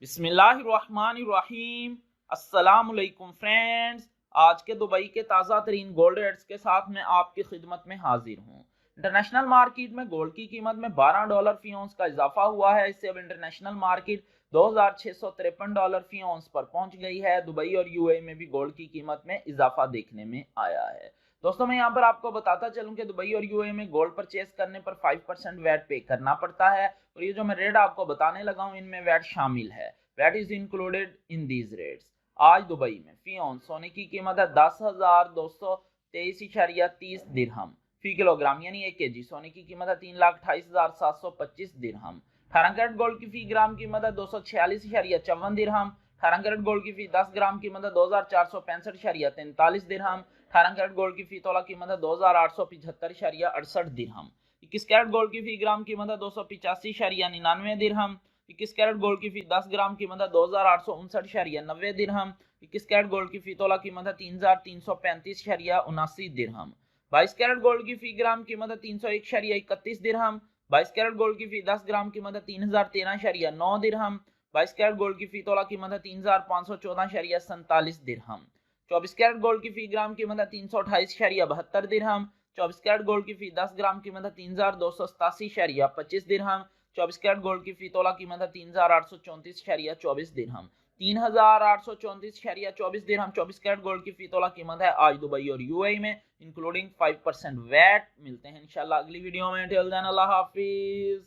बिस्मिल्लाहिर्रहमानिर्रहीम। अस्सलामुअलैकुम फ्रेंड्स, आज के दुबई के ताज़ा तरीन गोल्ड रेट्स के साथ मैं आपकी खिदमत में हाजिर हूँ। इंटरनेशनल मार्केट में गोल्ड की कीमत में $12 फी औंस का इजाफा हुआ है। इससे अब इंटरनेशनल मार्केट $2653 फी औंस पर पहुंच गई है। दुबई और यूएई में भी गोल्ड की कीमत में इजाफा देखने में आया है। दोस्तों, मैं यहाँ पर आपको बताता चलूं कि दुबई और यूएई में गोल्ड परचेज करने पर 5% वैट पे करना पड़ता है और ये जो मैं रेट आपको बताने लगा हूँ इनमें वैट शामिल है। VAT is included in these rates. आज दुबई में फी औंस सोने की कीमत है 10,223.30 दिरहम फी किलोग्राम, यानी 1 kg सोने की कीमत है 3,28,725 दिरहम। 18 कैरेट गोल्ड की फी ग्राम कीमत है 246.54 दिरहम। 18 कैरेट गोल्ड की फी 10 ग्राम कीमत है 2,465.43 दिरहम। 18 कैरेट गोल्ड की फी तोला कीमत है 2,875.68 दिरहम। 21 कैरेट गोल्ड की फी ग्राम कीमत है 285.99 दिरहम। 21 कैरेट गोल्ड की फी 10 ग्राम कीमत है 2,859.90 दिरहम। 21 कैरेट गोल्ड की फी तोला कीमत है 3,335.79 दिरहम। 22 कैरेट गोल्ड की फी ग्राम कीमत है 301.31 दिरहम। 22 कैरेट गोल्ड की फी 10 ग्राम कीमत है 3,013.9 दिरहम। 22 कैरेट गोल्ड की फी तोला कीमत है 3,514.47 दिरहम। 24 कैरेट गोल्ड की फी ग्राम कीमत है 328.72 दिरहम। 24 कैरेट गोल्ड की फी 10 ग्राम कीमत है 3,287.25 दिरहम। 24 कैरेट गोल्ड की फी तोला कीमत है 3,834.24 दिरहम। 3,834.24 दिरहम 24 कैरेट गोल्ड की फी तोला कीमत है आज दुबई और यूएई में, इंक्लूडिंग 5% वैट। मिलते हैं इंशाल्लाह अगली वीडियो में। टिल देन अल्लाह हाफिज।